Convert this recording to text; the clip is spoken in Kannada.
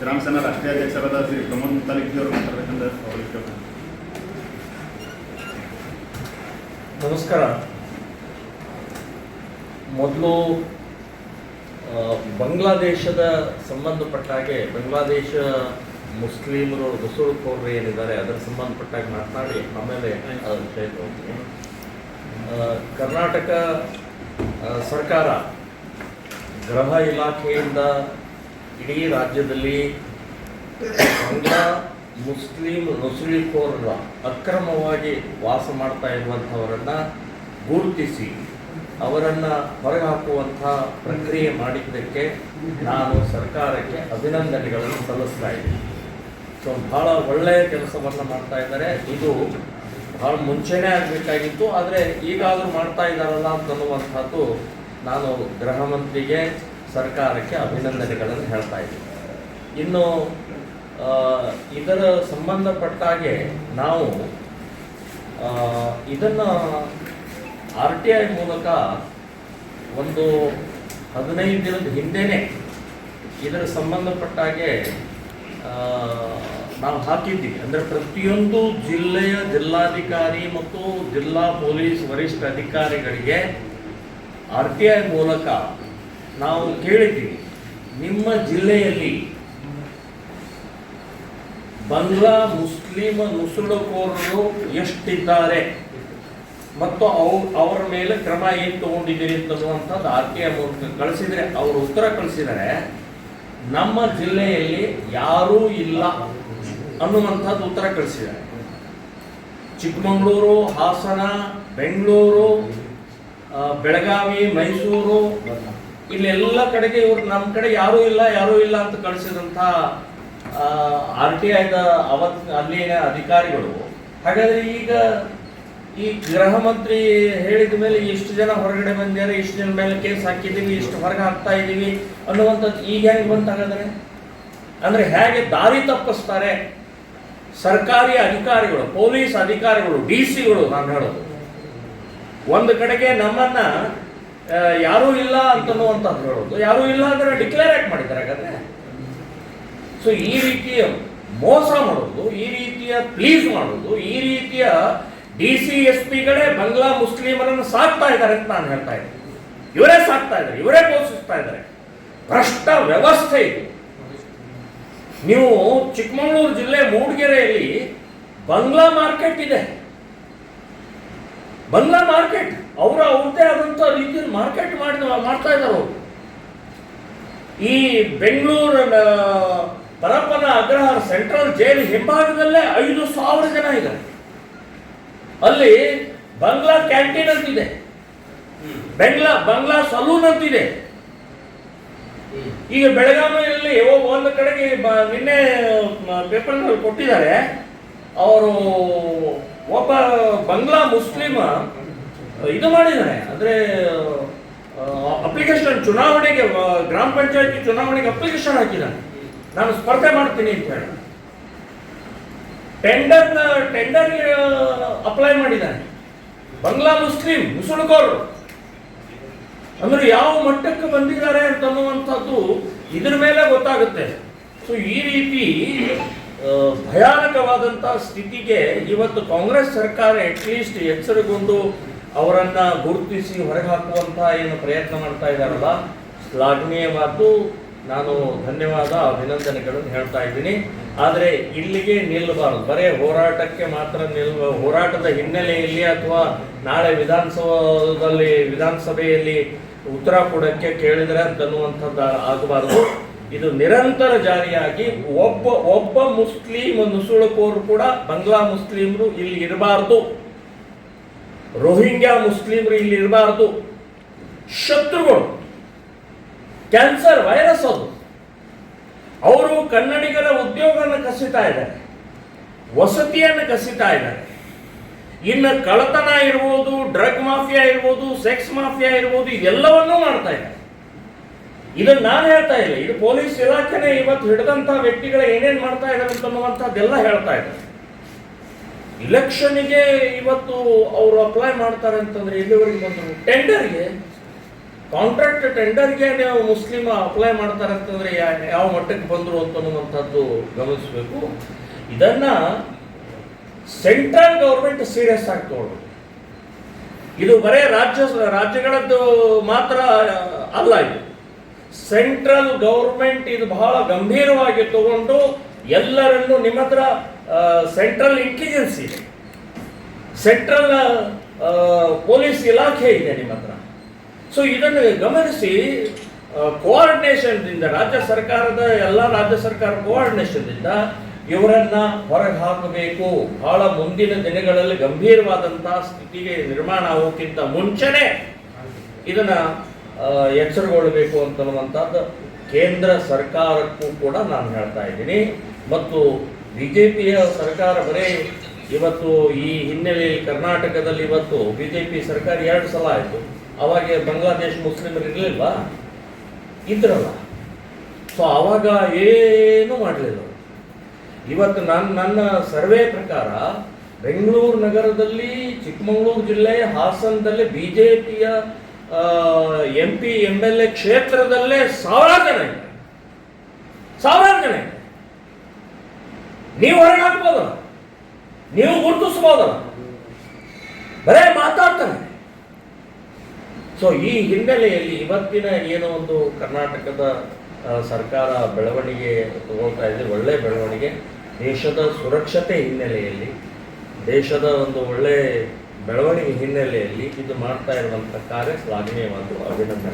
ಶ್ರೀರಾಮ್ ಸೇನಾ ರಾಷ್ಟ್ರೀಯ ಅಧ್ಯಕ್ಷರಾದ ಶ್ರೀ ಪ್ರಮೋದ್ ಮುತಾಲಿಕ್ ಅವರು ಮಾತಾಡಬೇಕಂದ್ರೆ ಅವ್ರಿಗೆ ಕೇಳ್ತಾರೆ. ನಮಸ್ಕಾರ. ಮೊದಲು ಬಾಂಗ್ಲಾದೇಶದ ಸಂಬಂಧಪಟ್ಟ ಹಾಗೆ ಬಾಂಗ್ಲಾದೇಶ ಮುಸ್ಲಿಮರು ನುಸುಳುಕೋರರು ಏನಿದ್ದಾರೆ ಅದರ ಸಂಬಂಧಪಟ್ಟಾಗಿ ಮಾತನಾಡಿ ಆಮೇಲೆ ಅದರ ವಿಷಯಕ್ಕೆ ಹೋಗ್ತೀನಿ. ಕರ್ನಾಟಕ ಸರ್ಕಾರ ಗೃಹ ಇಲಾಖೆಯಿಂದ ಇಡೀ ರಾಜ್ಯದಲ್ಲಿ ಬಾಂಗ್ಲಾ ಮುಸ್ಲಿಂ ನುಸುಳುಕೋರರ ಅಕ್ರಮವಾಗಿ ವಾಸ ಮಾಡ್ತಾ ಇರುವಂಥವರನ್ನು ಗುರುತಿಸಿ ಅವರನ್ನು ಹೊರಗೆ ಹಾಕುವಂಥ ಪ್ರಕ್ರಿಯೆ ಮಾಡಿದ್ದಕ್ಕೆ ನಾನು ಸರ್ಕಾರಕ್ಕೆ ಅಭಿನಂದನೆಗಳನ್ನು ಸಲ್ಲಿಸ್ತಾ ಇದ್ದೀನಿ. ಸೊ ಭಾಳ ಒಳ್ಳೆಯ ಕೆಲಸವನ್ನು ಮಾಡ್ತಾ ಇದ್ದಾರೆ. ಇದು ಭಾಳ ಮುಂಚೆನೇ ಆಗಬೇಕಾಗಿತ್ತು, ಆದರೆ ಈಗಾದರೂ ಮಾಡ್ತಾ ಇದ್ದಾರಲ್ಲ ಅಂತನ್ನುವಂಥದ್ದು ನಾನು ಗೃಹ ಮಂತ್ರಿಗೆ ಸರ್ಕಾರಕ್ಕೆ ಅಭಿನಂದನೆಗಳನ್ನು ಹೇಳ್ತಾ ಇದ್ದೀನಿ. ಇನ್ನು ಇದರ ಸಂಬಂಧಪಟ್ಟಾಗೆ ನಾವು ಇದನ್ನು RTI ಮೂಲಕ ಒಂದು 15 ದಿನದ ಹಿಂದೆಯೇ ಇದರ ಸಂಬಂಧಪಟ್ಟಾಗೆ ನಾವು ಹಾಕಿದ್ದೀವಿ. ಅಂದರೆ ಪ್ರತಿಯೊಂದು ಜಿಲ್ಲೆಯ ಜಿಲ್ಲಾಧಿಕಾರಿ ಮತ್ತು ಜಿಲ್ಲಾ ಪೊಲೀಸ್ ವರಿಷ್ಠ ಅಧಿಕಾರಿಗಳಿಗೆ RTI ಮೂಲಕ ನಾವು ಕೇಳಿದ್ದೀವಿ, ನಿಮ್ಮ ಜಿಲ್ಲೆಯಲ್ಲಿ ಬಾಂಗ್ಲಾ ಮುಸ್ಲಿಂ ನುಸುಳುಕೋರರು ಎಷ್ಟಿದ್ದಾರೆ ಮತ್ತು ಅವರ ಮೇಲೆ ಕ್ರಮ ಏನು ತಗೊಂಡಿದ್ದೀರಿ ಅಂತನ್ನುವಂಥದ್ದು RTI ಮೂಲಕ ಕಳಿಸಿದರೆ ಅವರು ಉತ್ತರ ಕಳಿಸಿದರೆ ನಮ್ಮ ಜಿಲ್ಲೆಯಲ್ಲಿ ಯಾರೂ ಇಲ್ಲ ಅನ್ನುವಂಥದ್ದು ಉತ್ತರ ಕಳಿಸಿದ್ದಾರೆ. ಚಿಕ್ಕಮಗಳೂರು, ಹಾಸನ, ಬೆಂಗಳೂರು, ಬೆಳಗಾವಿ, ಮೈಸೂರು ಇಲ್ಲೆಲ್ಲ ಕಡೆಗೆ ಇವರು ನಮ್ಮ ಕಡೆ ಯಾರೂ ಇಲ್ಲ ಅಂತ ಕಳಿಸಿದಂಥ RTIದ ಅಲ್ಲಿನ ಅಧಿಕಾರಿಗಳು. ಹಾಗಾದರೆ ಈಗ ಈ ಗೃಹ ಮಂತ್ರಿ ಹೇಳಿದ ಮೇಲೆ ಇಷ್ಟು ಜನ ಹೊರಗಡೆ ಬಂದಿದ್ದಾರೆ, ಇಷ್ಟು ಜನ ಮೇಲೆ ಕೇಸ್ ಹಾಕಿದ್ದೀವಿ, ಇಷ್ಟು ಹೊರಗೆ ಹಾಕ್ತಾ ಇದ್ದೀವಿ ಅನ್ನುವಂಥದ್ದು ಈಗ ಹೆಂಗೆ ಬಂತಾಗಂದ್ರೆ ಅಂದರೆ ಹೇಗೆ ದಾರಿ ತಪ್ಪಿಸ್ತಾರೆ ಸರ್ಕಾರಿ ಅಧಿಕಾರಿಗಳು, ಪೊಲೀಸ್ ಅಧಿಕಾರಿಗಳು, DCಗಳು. ನಾನು ಹೇಳೋದು ಒಂದು ಕಡೆಗೆ ನಮ್ಮನ್ನ ಯಾರೂ ಇಲ್ಲ ಅಂತನ್ನುವಂಥದ್ದು ಹೇಳೋದು, ಯಾರೂ ಇಲ್ಲ ಅಂದರೆ ಡಿಕ್ಲೇರ್ ಯಾಕೆ ಮಾಡಿದ್ದಾರೆ ಹಾಗಾದ್ರೆ? ಸೊ ಈ ರೀತಿಯ ಮೋಸ ಮಾಡೋದು, ಈ ರೀತಿಯ ಪ್ಲೀಸ್ ಮಾಡೋದು, ಈ ರೀತಿಯ DC SP ಬಾಂಗ್ಲಾ ಮುಸ್ಲಿಮರನ್ನು ಸಾಕ್ತಾ ಇದ್ದಾರೆ ಅಂತ ನಾನು ಹೇಳ್ತಾ ಇದ್ದೀನಿ. ಇವರೇ ಸಾಕ್ತಾ ಇದ್ದಾರೆ, ಇವರೇ ಪೋಷಿಸ್ತಾ ಇದ್ದಾರೆ. ಭ್ರಷ್ಟ ವ್ಯವಸ್ಥೆ ಇದು. ನೀವು ಚಿಕ್ಕಮಗಳೂರು ಜಿಲ್ಲೆ ಮೂಡಿಗೆರೆಯಲ್ಲಿ ಬಾಂಗ್ಲಾ ಮಾರ್ಕೆಟ್ ಇದೆ. ಬಾಂಗ್ಲಾ ಮಾರ್ಕೆಟ್ ಅವ್ರದ್ದೇ ಆದಂಥ ರೀತಿಯಲ್ಲಿ ಮಾರ್ಕೆಟ್ ಮಾಡ್ತಾ ಇದ್ದಾರೆ ಅವರು. ಈ ಬೆಂಗಳೂರು ಪರಪ್ಪನ ಅಗ್ರಹಾರ ಸೆಂಟ್ರಲ್ ಜೈಲು ಹಿಂಭಾಗದಲ್ಲೇ 5,000 ಜನ ಇದ್ದಾರೆ. ಅಲ್ಲಿ ಬಾಂಗ್ಲಾ ಕ್ಯಾಂಟೀನ್ ಅಂತಿದೆ, ಬಾಂಗ್ಲಾ ಸಲೂನ್ ಅಂತಿದೆ. ಈಗ ಬೆಳಗಾವಿಯಲ್ಲಿ ಒಂದು ಕಡೆಗೆ ನಿನ್ನೆ ಪೇಪರ್ನಲ್ಲಿ ಕೊಟ್ಟಿದ್ದಾರೆ, ಅವರು ಒಬ್ಬ ಬಾಂಗ್ಲಾ ಮುಸ್ಲಿಮ ಇದು ಮಾಡಿದ್ದಾನೆ, ಅಂದರೆ ಅಪ್ಲಿಕೇಶನ್ ಚುನಾವಣೆಗೆ, ಗ್ರಾಮ ಪಂಚಾಯತಿ ಚುನಾವಣೆಗೆ ಅಪ್ಲಿಕೇಶನ್ ಹಾಕಿದ್ದಾನೆ, ನಾನು ಸ್ಪರ್ಧೆ ಮಾಡ್ತೀನಿ ಅಂತ ಹೇಳಿ ಟೆಂಡರ್ಗೆ ಅಪ್ಲೈ ಮಾಡಿದ್ದಾನೆ. ಬಾಂಗ್ಲಾ ಮುಸ್ಲಿಂ ನುಸುಳುಕೋರರು ಅಂದ್ರೆ ಯಾವ ಮಟ್ಟಕ್ಕೆ ಬಂದಿದ್ದಾರೆ ಅಂತನ್ನುವಂಥದ್ದು ಇದ್ರ ಮೇಲೆ ಗೊತ್ತಾಗುತ್ತೆ. ಸೊ ಈ ರೀತಿ ಭಯಾನಕವಾದಂಥ ಸ್ಥಿತಿಗೆ ಇವತ್ತು ಕಾಂಗ್ರೆಸ್ ಸರ್ಕಾರ ಅಟ್ಲೀಸ್ಟ್ ಎಚ್ಚರಗೊಂಡು ಅವರನ್ನ ಗುರುತಿಸಿ ಹೊರಗೆ ಹಾಕುವಂಥ ಏನು ಪ್ರಯತ್ನ ಮಾಡ್ತಾ ಇದ್ದಾರಲ್ಲ, ಶ್ಲಾಘನೀಯವಾದ್ದು. ನಾನು ಧನ್ಯವಾದ, ಅಭಿನಂದನೆಗಳನ್ನು ಹೇಳ್ತಾ ಇದ್ದೀನಿ. ಆದರೆ ಇಲ್ಲಿಗೆ ನಿಲ್ಲಬಾರದು, ಬರೇ ಹೋರಾಟಕ್ಕೆ ಮಾತ್ರ ಹೋರಾಟದ ಹಿನ್ನೆಲೆಯಲ್ಲಿ ಅಥವಾ ನಾಳೆ ವಿಧಾನಸಭೆಯಲ್ಲಿ ಉತ್ತರ ಕೊಡೋಕ್ಕೆ ಕೇಳಿದರೆ ಅಂತನ್ನುವಂಥದ್ದು ಆಗಬಾರದು. ಇದು ನಿರಂತರ ಜಾರಿಯಾಗಿ ಒಬ್ಬ ಮುಸ್ಲಿಂ ನುಸುಳುಕೋರು ಕೂಡ ಬಾಂಗ್ಲಾ ಮುಸ್ಲಿಮರು ಇಲ್ಲಿ ಇರಬಾರ್ದು, ರೋಹಿಂಗ್ಯಾ ಮುಸ್ಲಿಮರು ಇಲ್ಲಿ ಇರಬಾರ್ದು. ಶತ್ರುಗಳು, ಕ್ಯಾನ್ಸರ್ ವೈರಸ್ ಅದು. ಅವರು ಕನ್ನಡಿಗರ ಉದ್ಯೋಗವನ್ನು ಕಸಿತಾ ಇದ್ದಾರೆ, ವಸತಿಯನ್ನು ಕಸಿತಾ ಇದ್ದಾರೆ. ಇನ್ನು ಕಳ್ಳತನ ಇರ್ಬೋದು, ಡ್ರಗ್ ಮಾಫಿಯಾ ಇರ್ಬೋದು, ಸೆಕ್ಸ್ ಮಾಫಿಯಾ ಇರ್ಬೋದು, ಇದೆಲ್ಲವನ್ನೂ ಮಾಡ್ತಾ ಇದ್ದಾರೆ. ಇದನ್ನು ನಾನು ಹೇಳ್ತಾ ಇಲ್ಲ, ಇದು ಪೊಲೀಸ್ ಇಲಾಖೆನೇ ಇವತ್ತು ಹಿಡಿದಂಥ ವ್ಯಕ್ತಿಗಳು ಏನೇನು ಮಾಡ್ತಾ ಇದ್ದಾರೆ ಅಂತನ್ನುವಂಥದ್ದೆಲ್ಲ ಹೇಳ್ತಾ ಇದ್ದಾರೆ. ಇಲೆಕ್ಷನ್ಗೆ ಇವತ್ತು ಅವರು ಅಪ್ಲೈ ಮಾಡ್ತಾರೆ ಅಂತಂದ್ರೆ ಎಲ್ಲಿವರೆಗೆ ಬಂದರು? ಟೆಂಡರ್ಗೆ ಕಾಂಟ್ರಾಕ್ಟ್ ಟೆಂಡರ್ಗೆ ನೀವು ಮುಸ್ಲಿಮ್ ಅಪ್ಲೈ ಮಾಡ್ತಾರೆ ಅಂತಂದ್ರೆ ಯಾವ ಮಟ್ಟಕ್ಕೆ ಬಂದರು ಅಂತನ್ನುವಂಥದ್ದು ಗಮನಿಸಬೇಕು. ಇದನ್ನ ಸೆಂಟ್ರಲ್ ಗೌರ್ಮೆಂಟ್ ಸೀರಿಯಸ್ ಆಗಿ ತಗೊಳ್ಬೇಕು. ಇದು ಬರೇ ರಾಜ್ಯಗಳದ್ದು ಮಾತ್ರ ಅಲ್ಲ, ಇದು ಸೆಂಟ್ರಲ್ ಗೌರ್ಮೆಂಟ್ ಇದು ಬಹಳ ಗಂಭೀರವಾಗಿ ತಗೊಂಡು ಎಲ್ಲರನ್ನು ನಿಮ್ಮ ಹತ್ರ ಸೆಂಟ್ರಲ್ ಇಂಟೆಲಿಜೆನ್ಸ್ ಇದೆ, ಸೆಂಟ್ರಲ್ ಪೊಲೀಸ್ ಇಲಾಖೆ ಇದೆ ನಿಮ್ಮ ಹತ್ರ. ಸೊ ಇದನ್ನು ಗಮನಿಸಿ ಕೋಆರ್ಡಿನೇಷನ್ದಿಂದ ರಾಜ್ಯ ಸರ್ಕಾರದ ಎಲ್ಲ ರಾಜ್ಯ ಸರ್ಕಾರ ಕೋಆರ್ಡಿನೇಷನ್ದಿಂದ ಇವರನ್ನ ಹೊರಗೆ ಹಾಕಬೇಕು. ಬಹಳ ಮುಂದಿನ ದಿನಗಳಲ್ಲಿ ಗಂಭೀರವಾದಂತಹ ಸ್ಥಿತಿಗೆ ನಿರ್ಮಾಣ ಆಗೋಕ್ಕಿಂತ ಮುಂಚೆನೆ ಇದನ್ನ ಎಚ್ಚರಗೊಳ್ಳಬೇಕು ಅಂತನ್ನುವಂಥದ್ದು ಕೇಂದ್ರ ಸರ್ಕಾರಕ್ಕೂ ಕೂಡ ನಾನು ಹೇಳ್ತಾ ಇದ್ದೀನಿ. ಮತ್ತು ಬಿಜೆಪಿಯ ಸರ್ಕಾರ ಬರೀ ಇವತ್ತು ಈ ಹಿನ್ನೆಲೆಯಲ್ಲಿ ಕರ್ನಾಟಕದಲ್ಲಿ ಇವತ್ತು ಬಿಜೆಪಿ ಸರ್ಕಾರ 2 ಸಲ ಆಯಿತು. ಅವಾಗ ಬಾಂಗ್ಲಾದೇಶ ಮುಸ್ಲಿಮರು ಇರಲಿಲ್ವಾ? ಇದ್ರಲ್ಲ. ಸೊ ಆವಾಗ ಏನೂ ಮಾಡಲಿಲ್ಲ. ಇವತ್ತು ನನ್ನ ಸರ್ವೆ ಪ್ರಕಾರ ಬೆಂಗಳೂರು ನಗರದಲ್ಲಿ, ಚಿಕ್ಕಮಗಳೂರು ಜಿಲ್ಲೆ, ಹಾಸನದಲ್ಲಿ ಬಿಜೆಪಿಯ MP MLA ಕ್ಷೇತ್ರದಲ್ಲೇ ಸಾವಿರಾರು ಜನ ಇದೆ. ನೀವು ಹೊರಗೆ ಹಾಕ್ಬೋದಲ್ಲ, ನೀವು ಗುರುತಿಸ್ಬೋದಲ್ಲ, ಬರೇ ಮಾತಾಡ್ತಾನೆ. ಸೊ ಈ ಹಿನ್ನೆಲೆಯಲ್ಲಿ ಇವತ್ತಿನ ಏನೋ ಒಂದು ಕರ್ನಾಟಕದ ಸರ್ಕಾರ ಬೆಳವಣಿಗೆ ತಗೊಳ್ತಾ ಇದೆ, ಒಳ್ಳೆ ಬೆಳವಣಿಗೆ. ದೇಶದ ಸುರಕ್ಷತೆ ಹಿನ್ನೆಲೆಯಲ್ಲಿ, ದೇಶದ ಒಂದು ಒಳ್ಳೆ ಬೆಳವಣಿಗೆ ಹಿನ್ನೆಲೆಯಲ್ಲಿ ಇದು ಮಾಡ್ತಾ ಇರುವಂಥ ಕಾರ್ಯ ಶ್ಲಾಘನೀಯವಾದ ಅಭಿನಂದನೆ.